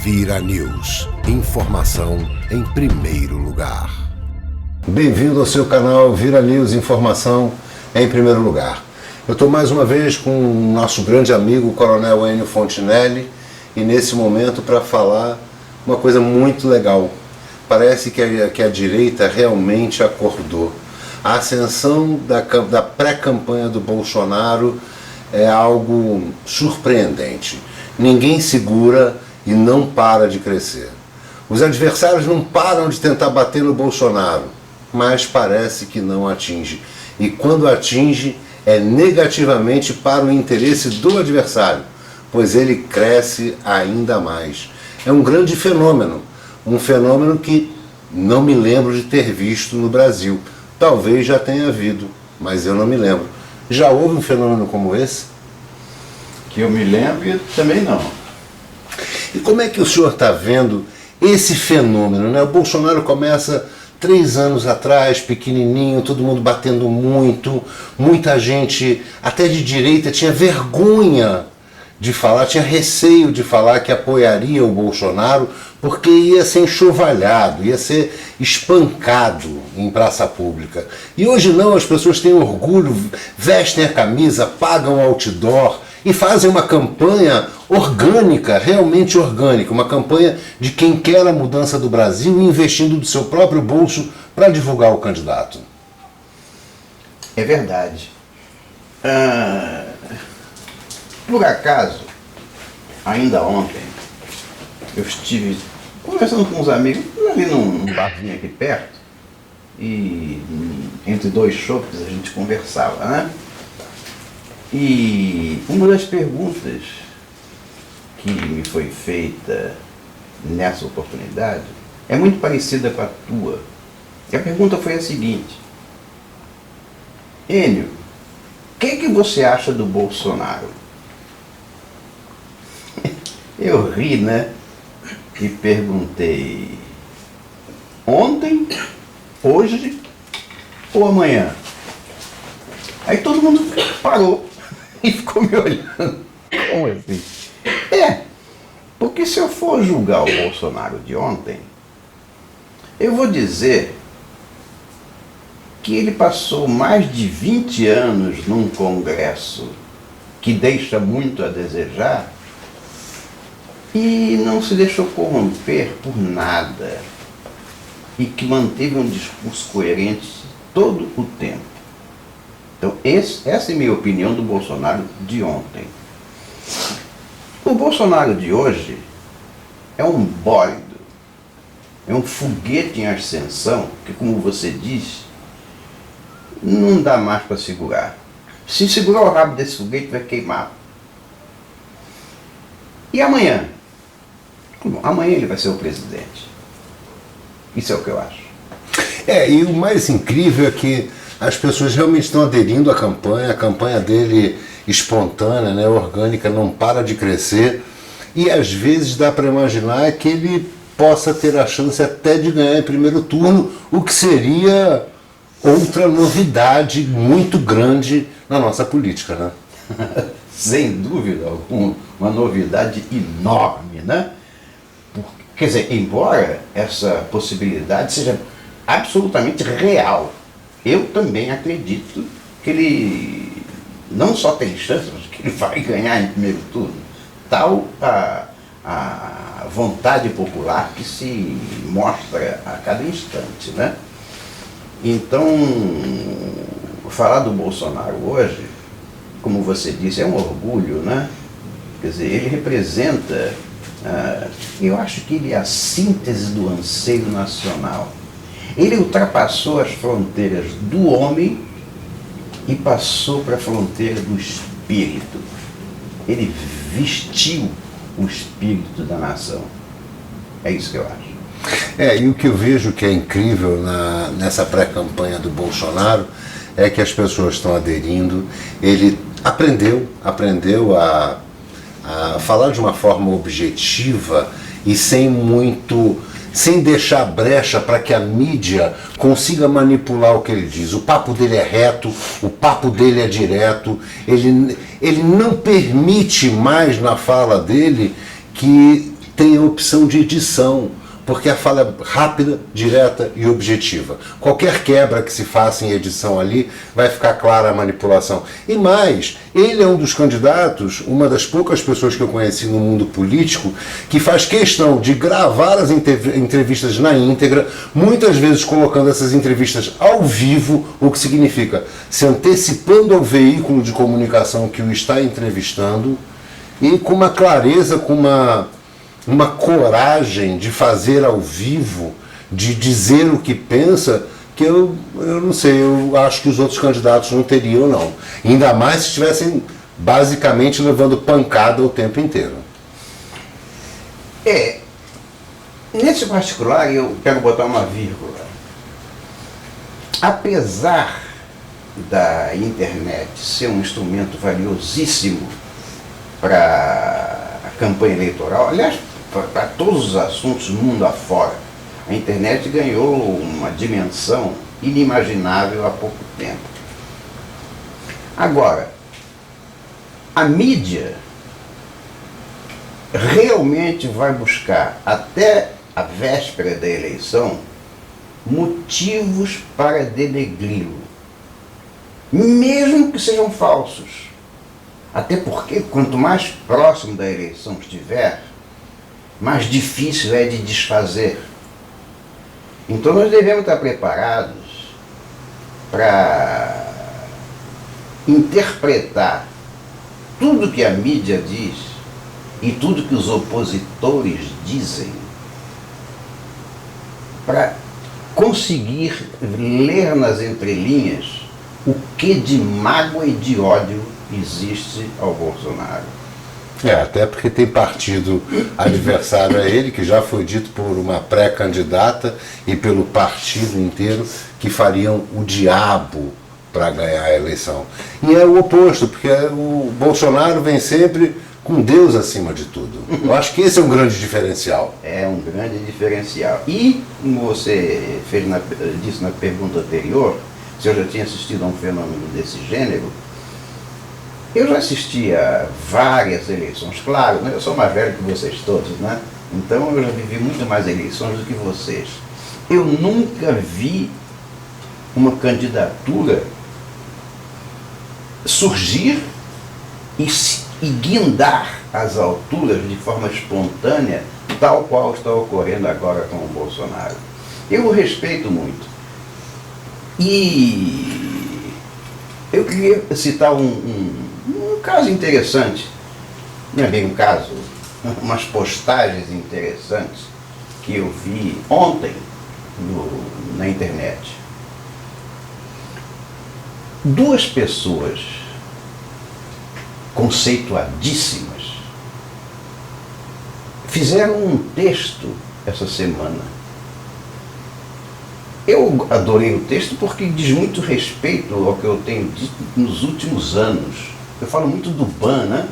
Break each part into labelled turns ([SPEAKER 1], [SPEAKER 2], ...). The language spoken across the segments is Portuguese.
[SPEAKER 1] Vira News. Informação em primeiro lugar. Bem-vindo ao seu canal Vira News, informação em primeiro lugar. Eu estou mais uma vez com o nosso grande amigo, o Coronel Enio Fontinelli, e nesse momento para falar uma coisa muito legal. Parece que a direita realmente acordou. A ascensão da pré-campanha do Bolsonaro é algo surpreendente. Ninguém segura e não para de crescer. Os adversários não param de tentar bater no Bolsonaro, mas parece que não atinge. E quando atinge, é negativamente para o interesse do adversário, pois ele cresce ainda mais. É um grande fenômeno, um fenômeno que não me lembro de ter visto no Brasil. Talvez já tenha havido, mas eu não me lembro. Já houve um fenômeno como esse?
[SPEAKER 2] Que eu me lembro também não.
[SPEAKER 1] E como é que o senhor está vendo esse fenômeno, né? O Bolsonaro começa 3 anos atrás, pequenininho, todo mundo batendo muito, muita gente, até de direita, tinha vergonha de falar, tinha receio de falar que apoiaria o Bolsonaro, porque ia ser enxovalhado, ia ser espancado em praça pública. E hoje não, as pessoas têm orgulho, vestem a camisa, pagam o outdoor e fazem uma campanha orgânica, realmente orgânica, uma campanha de quem quer a mudança do Brasil, investindo do seu próprio bolso para divulgar o candidato.
[SPEAKER 2] É verdade. Por acaso, ainda ontem, eu estive conversando com uns amigos ali num barzinho aqui perto, e entre 2 chopes a gente conversava, né? E uma das perguntas que me foi feita nessa oportunidade é muito parecida com a tua. E a pergunta foi a seguinte: Enio, o que você acha do Bolsonaro? Eu ri, né? E perguntei: ontem, hoje ou amanhã? Aí todo mundo parou e ficou me olhando. Como assim? Porque se eu for julgar o Bolsonaro de ontem, eu vou dizer que ele passou mais de 20 anos num Congresso que deixa muito a desejar e não se deixou corromper por nada e que manteve um discurso coerente todo o tempo. Então, essa é a minha opinião do Bolsonaro de ontem. O Bolsonaro de hoje é um bólido, é um foguete em ascensão que, como você diz, não dá mais para segurar. Se segurar o rabo desse foguete, vai queimar. E amanhã? Bom, amanhã ele vai ser o presidente. Isso é o que eu acho.
[SPEAKER 1] E o mais incrível é que as pessoas realmente estão aderindo à campanha, a campanha dele espontânea, né, orgânica, não para de crescer, e às vezes dá para imaginar que ele possa ter a chance até de ganhar em primeiro turno, o que seria outra novidade muito grande na nossa política, né?
[SPEAKER 2] Sem dúvida alguma, uma novidade enorme, né? Quer dizer, embora essa possibilidade seja absolutamente real, eu também acredito que ele não só tem chance, mas que ele vai ganhar em primeiro turno. Tal a vontade popular que se mostra a cada instante, né? Então, falar do Bolsonaro hoje, como você disse, é um orgulho, né? Quer dizer, ele representa, eu acho que ele é a síntese do anseio nacional. Ele ultrapassou as fronteiras do homem e passou para a fronteira do espírito. Ele vestiu o espírito da nação. É isso que eu acho.
[SPEAKER 1] E o que eu vejo que é incrível nessa pré-campanha do Bolsonaro é que as pessoas estão aderindo. Ele aprendeu a falar de uma forma objetiva e sem deixar brecha para que a mídia consiga manipular o que ele diz. O papo dele é reto, o papo dele é direto, ele não permite mais na fala dele que tem a opção de edição, porque a fala é rápida, direta e objetiva. Qualquer quebra que se faça em edição ali, vai ficar clara a manipulação. E mais, ele é um dos candidatos, uma das poucas pessoas que eu conheci no mundo político, que faz questão de gravar as entrevistas na íntegra, muitas vezes colocando essas entrevistas ao vivo, o que significa se antecipando ao veículo de comunicação que o está entrevistando, e com uma clareza, com uma coragem de fazer ao vivo, de dizer o que pensa, que eu não sei, eu acho que os outros candidatos não teriam, não. Ainda mais se estivessem basicamente levando pancada o tempo inteiro.
[SPEAKER 2] Nesse particular eu quero botar uma vírgula. Apesar da internet ser um instrumento valiosíssimo para a campanha eleitoral, aliás, para todos os assuntos mundo afora, a internet ganhou uma dimensão inimaginável há pouco tempo. Agora, a mídia realmente vai buscar, até a véspera da eleição, motivos para denegri-lo, mesmo que sejam falsos. Até porque, quanto mais próximo da eleição estiver, mais difícil é de desfazer. Então nós devemos estar preparados para interpretar tudo que a mídia diz e tudo que os opositores dizem, para conseguir ler nas entrelinhas o que de mágoa e de ódio existe ao Bolsonaro.
[SPEAKER 1] Até porque tem partido adversário a ele, que já foi dito por uma pré-candidata e pelo partido inteiro, que fariam o diabo para ganhar a eleição. E é o oposto, porque o Bolsonaro vem sempre com Deus acima de tudo. Eu acho que esse é um grande diferencial.
[SPEAKER 2] É um grande diferencial. E, como você disse na pergunta anterior, se eu já tinha assistido a um fenômeno desse gênero, eu já assisti a várias eleições, claro, né? Eu sou mais velho que vocês todos, né? Então eu já vivi muito mais eleições do que vocês. Eu nunca vi uma candidatura surgir e guindar às alturas de forma espontânea, tal qual está ocorrendo agora com o Bolsonaro. Eu o respeito muito. E eu queria citar um caso interessante, não é bem um caso, umas postagens interessantes que eu vi ontem na internet. Duas pessoas conceituadíssimas fizeram um texto essa semana. Eu adorei o texto porque diz muito respeito ao que eu tenho dito nos últimos anos. Eu falo muito do BAN, né?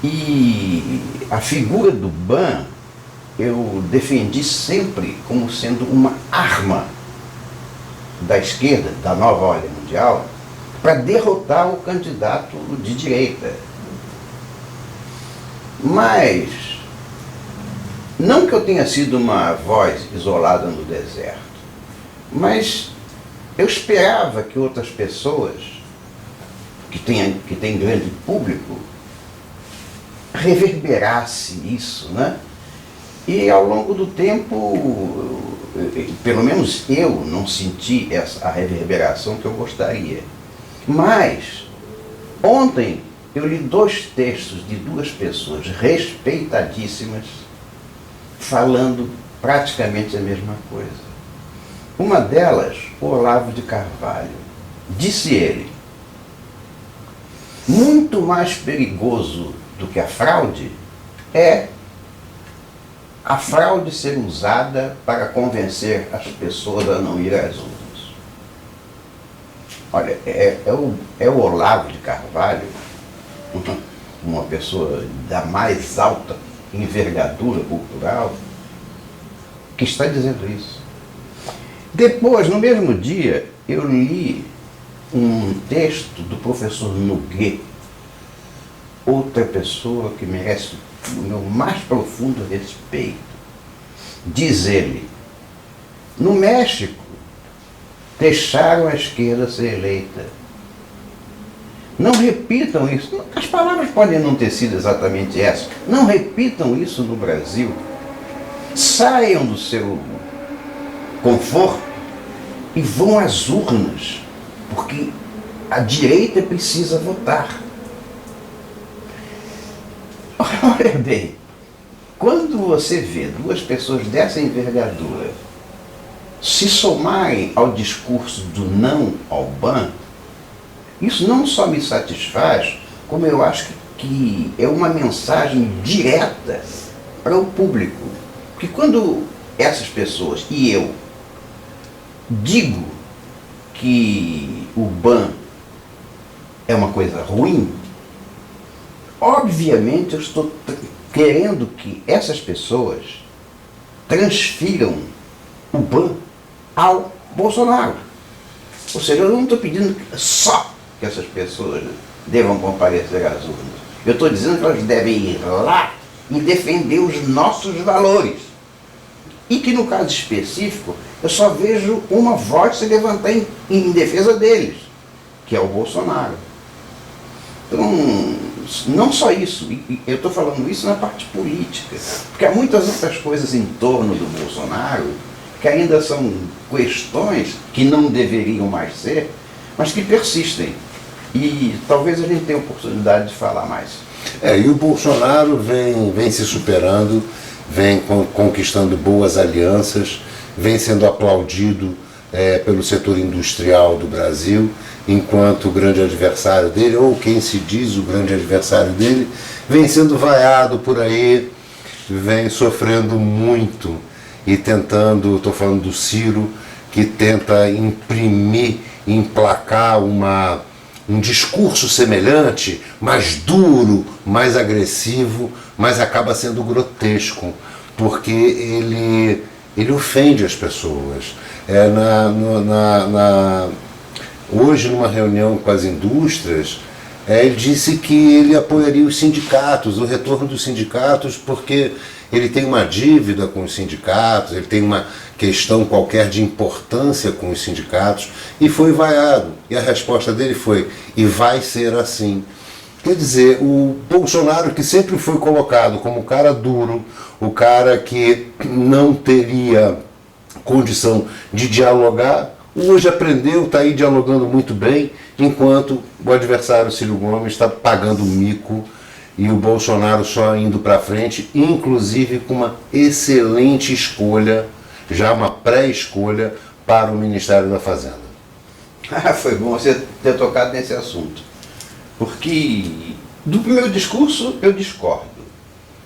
[SPEAKER 2] E a figura do BAN eu defendi sempre como sendo uma arma da esquerda, da nova ordem mundial, para derrotar o candidato de direita. Mas, não que eu tenha sido uma voz isolada no deserto, mas eu esperava que outras pessoas que tem grande público reverberasse isso, né? E ao longo do tempo, pelo menos eu não senti a reverberação que eu gostaria. Mas ontem eu li dois textos de duas pessoas respeitadíssimas falando praticamente a mesma coisa. Uma delas, o Olavo de Carvalho. Disse ele: muito mais perigoso do que a fraude é a fraude ser usada para convencer as pessoas a não ir às urnas. Olha, é o Olavo de Carvalho, uma pessoa da mais alta envergadura cultural, que está dizendo isso. Depois, no mesmo dia, eu li um texto do professor Noguet, outra pessoa que merece o meu mais profundo respeito. Diz ele, no México, deixaram a esquerda ser eleita. Não repitam isso. As palavras podem não ter sido exatamente essas. Não repitam isso no Brasil. Saiam do seu conforto e vão às urnas, porque a direita precisa votar. Olha bem, quando você vê duas pessoas dessa envergadura se somarem ao discurso do não ao ban, isso não só me satisfaz, como eu acho que é uma mensagem direta para o público. Porque quando essas pessoas e eu digo que o ban é uma coisa ruim, obviamente eu estou querendo que essas pessoas transfiram o ban ao Bolsonaro. Ou seja, eu não estou pedindo só que essas pessoas devam comparecer às urnas. Eu estou dizendo que elas devem ir lá e defender os nossos valores. E que no caso específico, eu só vejo uma voz se levantar em defesa deles, que é o Bolsonaro. Então, não só isso, eu estou falando isso na parte política, porque há muitas outras coisas em torno do Bolsonaro que ainda são questões que não deveriam mais ser, mas que persistem. E talvez a gente tenha oportunidade de falar mais.
[SPEAKER 1] E o Bolsonaro vem se superando, vem conquistando boas alianças, vem sendo aplaudido pelo setor industrial do Brasil, enquanto o grande adversário dele, ou quem se diz o grande adversário dele, vem sendo vaiado por aí, vem sofrendo muito e tentando, estou falando do Ciro, que tenta imprimir, emplacar um discurso semelhante, mais duro, mais agressivo, mas acaba sendo grotesco, porque ele ofende as pessoas. Hoje, numa reunião com as indústrias, ele disse que ele apoiaria os sindicatos, o retorno dos sindicatos, porque ele tem uma dívida com os sindicatos, ele tem uma questão qualquer de importância com os sindicatos, e foi vaiado. E a resposta dele foi, e vai ser assim. Quer dizer, o Bolsonaro, que sempre foi colocado como o cara duro, o cara que não teria condição de dialogar, hoje aprendeu, está aí dialogando muito bem, enquanto o adversário Ciro Gomes está pagando mico e o Bolsonaro só indo para frente, inclusive com uma excelente escolha, já uma pré-escolha para o Ministério da Fazenda.
[SPEAKER 2] Foi bom você ter tocado nesse assunto, porque do meu discurso eu discordo.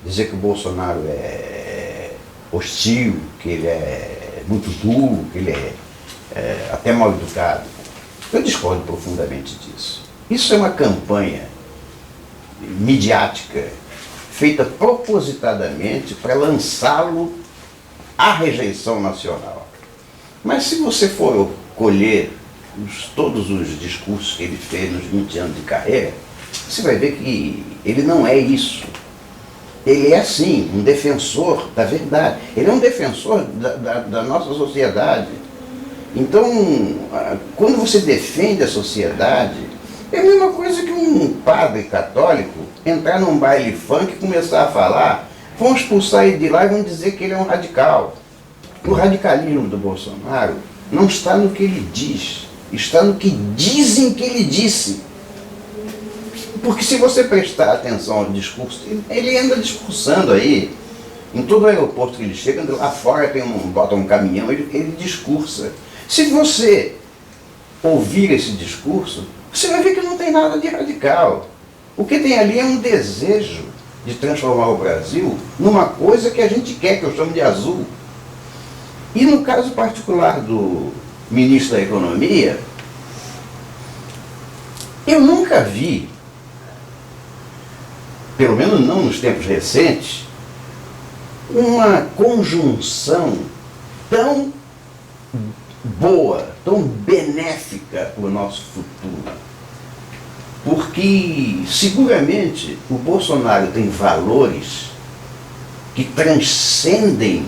[SPEAKER 2] Dizer que o Bolsonaro é hostil, que ele é muito duro, que ele é até mal educado. Eu discordo profundamente disso. Isso é uma campanha midiática feita propositadamente para lançá-lo à rejeição nacional. Mas se você for colher todos os discursos que ele fez nos 20 anos de carreira, você vai ver que ele não é isso. Ele é, sim, um defensor da verdade. Ele é um defensor da nossa sociedade. Então, quando você defende a sociedade, é a mesma coisa que um padre católico entrar num baile funk e começar a falar, vão expulsar ele de lá e vão dizer que ele é um radical. O radicalismo do Bolsonaro não está no que ele diz, está no que dizem que ele disse. Porque se você prestar atenção ao discurso, ele anda discursando aí, em todo aeroporto que ele chega, lá fora bota um caminhão, ele discursa. Se você ouvir esse discurso, você vai ver que não tem nada de radical. O que tem ali é um desejo de transformar o Brasil numa coisa que a gente quer, que eu chamo de azul. E no caso particular do ministro da Economia, eu nunca vi, pelo menos não nos tempos recentes, uma conjunção tão boa, tão benéfica para o nosso futuro. porque seguramente o Bolsonaro tem valores que transcendem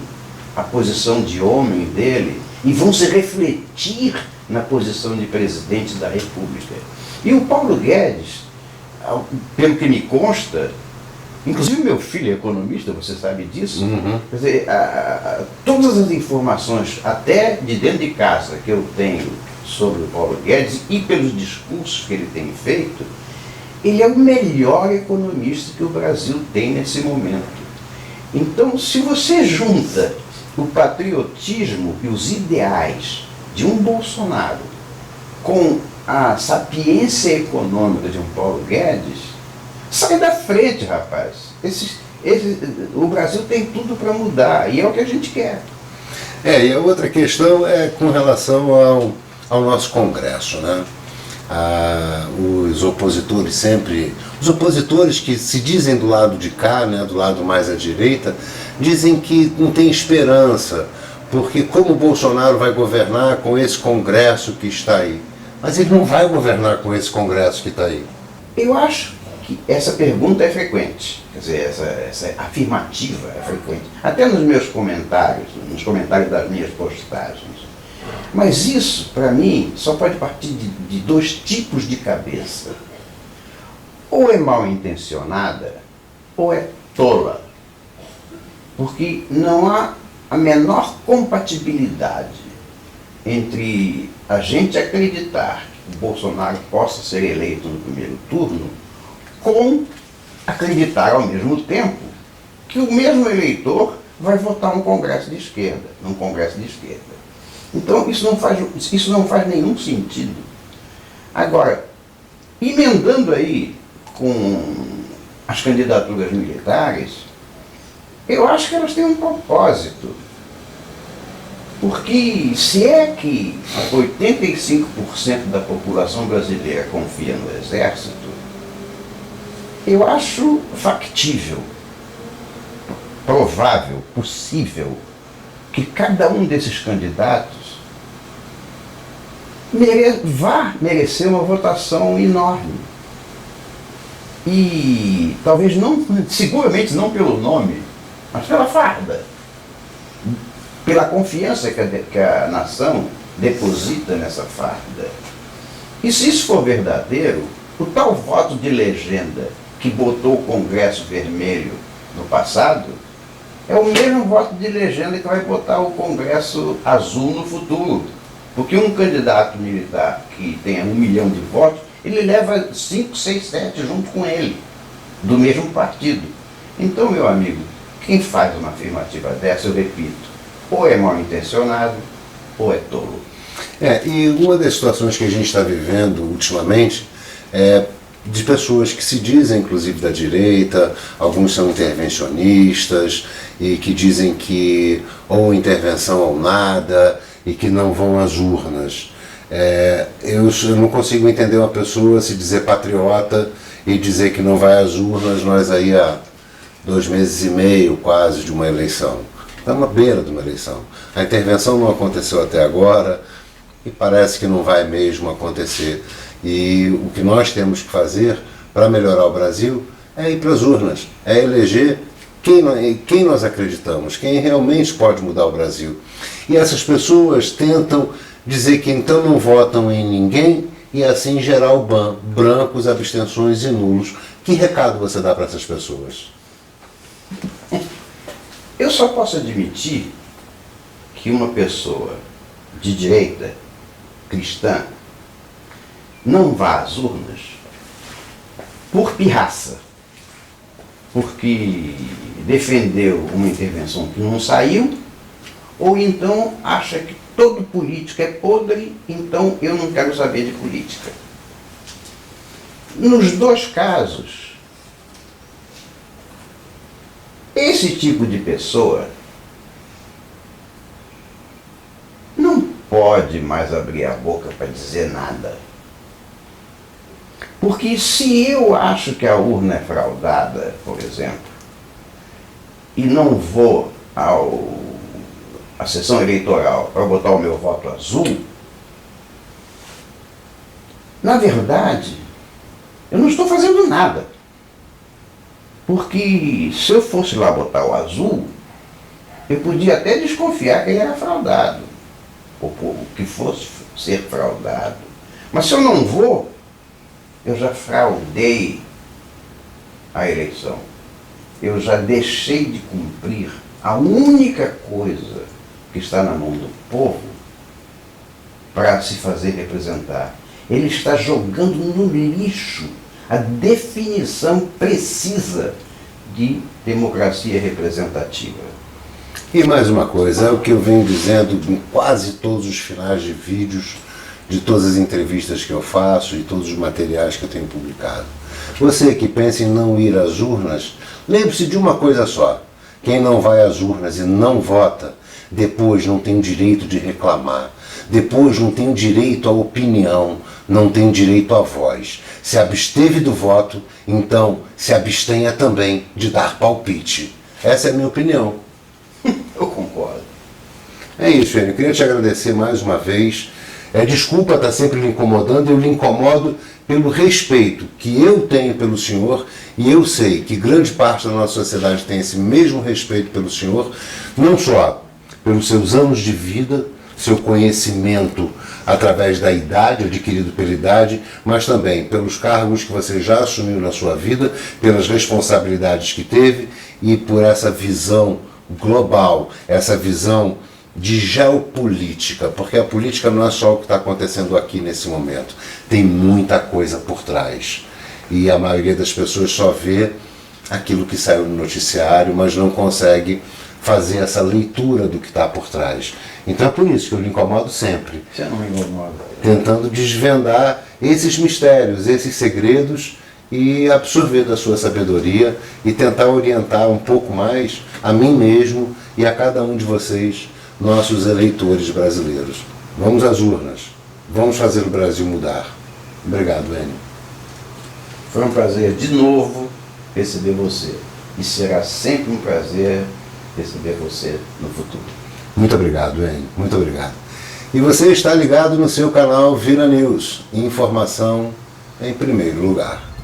[SPEAKER 2] a posição de homem dele e vão se refletir na posição de presidente da República. E o Paulo Guedes, pelo que me consta, inclusive meu filho é economista, você sabe disso, quer dizer, todas as informações, até de dentro de casa, que eu tenho sobre o Paulo Guedes e pelos discursos que ele tem feito, ele é o melhor economista que o Brasil tem nesse momento. Então, se você junta o patriotismo e os ideais de um Bolsonaro com a sapiência econômica de um Paulo Guedes, sai da frente, rapaz. O Brasil tem tudo para mudar e é o que a gente quer.
[SPEAKER 1] E a outra questão é com relação ao nosso Congresso, né? Os opositores que se dizem do lado de cá, né, do lado mais à direita, dizem que não tem esperança, porque como o Bolsonaro vai governar com esse Congresso que está aí? Mas ele não vai governar com esse Congresso que está aí.
[SPEAKER 2] Eu acho que essa pergunta é frequente, quer dizer, essa afirmativa é frequente, até nos meus comentários, nos comentários das minhas postagens. Mas isso, para mim, só pode partir de dois tipos de cabeça. Ou é mal intencionada, ou é tola. Porque não há a menor compatibilidade entre a gente acreditar que o Bolsonaro possa ser eleito no primeiro turno com acreditar ao mesmo tempo que o mesmo eleitor vai votar num Congresso de esquerda. Então isso não faz nenhum sentido. Agora, emendando aí com as candidaturas militares, eu acho que elas têm um propósito. Porque se é que 85% da população brasileira confia no Exército, eu acho factível, provável, possível, que cada um desses candidatos vá merecer uma votação enorme. E talvez não, seguramente não pelo nome, mas pela farda, pela confiança que a nação deposita nessa farda. E se isso for verdadeiro, o tal voto de legenda que botou o Congresso vermelho no passado é o mesmo voto de legenda que vai botar o Congresso azul no futuro. Porque um candidato militar que tenha 1 milhão de votos, ele leva 5, 6, 7 junto com ele, do mesmo partido. Então, meu amigo, quem faz uma afirmativa dessa, eu repito, ou é mal intencionado, ou é tolo.
[SPEAKER 1] E uma das situações que a gente está vivendo ultimamente é de pessoas que se dizem, inclusive da direita, alguns são intervencionistas e que dizem que ou intervenção ou nada e que não vão às urnas. Eu não consigo entender uma pessoa se dizer patriota e dizer que não vai às urnas, nós aí há 2 meses e meio quase de uma eleição. Estamos à beira de uma eleição. A intervenção não aconteceu até agora e parece que não vai mesmo acontecer. E o que nós temos que fazer para melhorar o Brasil é ir para as urnas, é eleger quem nós acreditamos, quem realmente pode mudar o Brasil. E essas pessoas tentam dizer que então não votam em ninguém e assim gerar o ban, brancos, abstenções e nulos. Que recado você dá para essas pessoas?
[SPEAKER 2] Eu só posso admitir que uma pessoa de direita, cristã, não vá às urnas por pirraça, porque defendeu uma intervenção que não saiu, ou então acha que todo político é podre, então eu não quero saber de política. Nos dois casos, esse tipo de pessoa não pode mais abrir a boca para dizer nada. Porque se eu acho que a urna é fraudada, por exemplo, e não vou à sessão eleitoral para botar o meu voto azul, na verdade, Eu não estou fazendo nada. Porque se eu fosse lá botar o azul, eu podia até desconfiar que ele era fraudado, ou que fosse ser fraudado. Mas se eu não vou, eu já fraudei a eleição. Eu já deixei de cumprir a única coisa que está na mão do povo para se fazer representar. Ele está jogando no lixo a definição precisa de democracia representativa.
[SPEAKER 1] E mais uma coisa, é o que eu venho dizendo em quase todos os finais de vídeos, de todas as entrevistas que eu faço e todos os materiais que eu tenho publicado. Você que pensa em não ir às urnas, lembre-se de uma coisa só: quem não vai às urnas e não vota, depois não tem direito de reclamar, depois não tem direito à opinião, não tem direito à voz. Se absteve do voto, então se abstenha também de dar palpite. Essa é a minha opinião.
[SPEAKER 2] Eu concordo.
[SPEAKER 1] É isso, Enio. Eu queria te agradecer mais uma vez. Desculpa estar sempre lhe incomodando, eu lhe incomodo pelo respeito que eu tenho pelo senhor, e eu sei que grande parte da nossa sociedade tem esse mesmo respeito pelo senhor, não só pelos seus anos de vida, seu conhecimento através da idade, adquirido pela idade, mas também pelos cargos que você já assumiu na sua vida, pelas responsabilidades que teve e por essa visão global, essa visão de geopolítica, porque a política não é só o que está acontecendo aqui nesse momento, tem muita coisa por trás. E a maioria das pessoas só vê aquilo que saiu no noticiário, mas não consegue fazer essa leitura do que está por trás. Então é por isso que eu lhe incomodo sempre.
[SPEAKER 2] Você não me incomoda.
[SPEAKER 1] Tentando desvendar esses mistérios, esses segredos e absorver da sua sabedoria e tentar orientar um pouco mais a mim mesmo e a cada um de vocês, nossos eleitores brasileiros. Vamos às urnas. Vamos fazer o Brasil mudar. Obrigado, Enio.
[SPEAKER 2] Foi um prazer de novo receber você. E será sempre um prazer receber você no futuro.
[SPEAKER 1] Muito obrigado, Enio. Muito obrigado. E você está ligado no seu canal Vira News. Informação em primeiro lugar.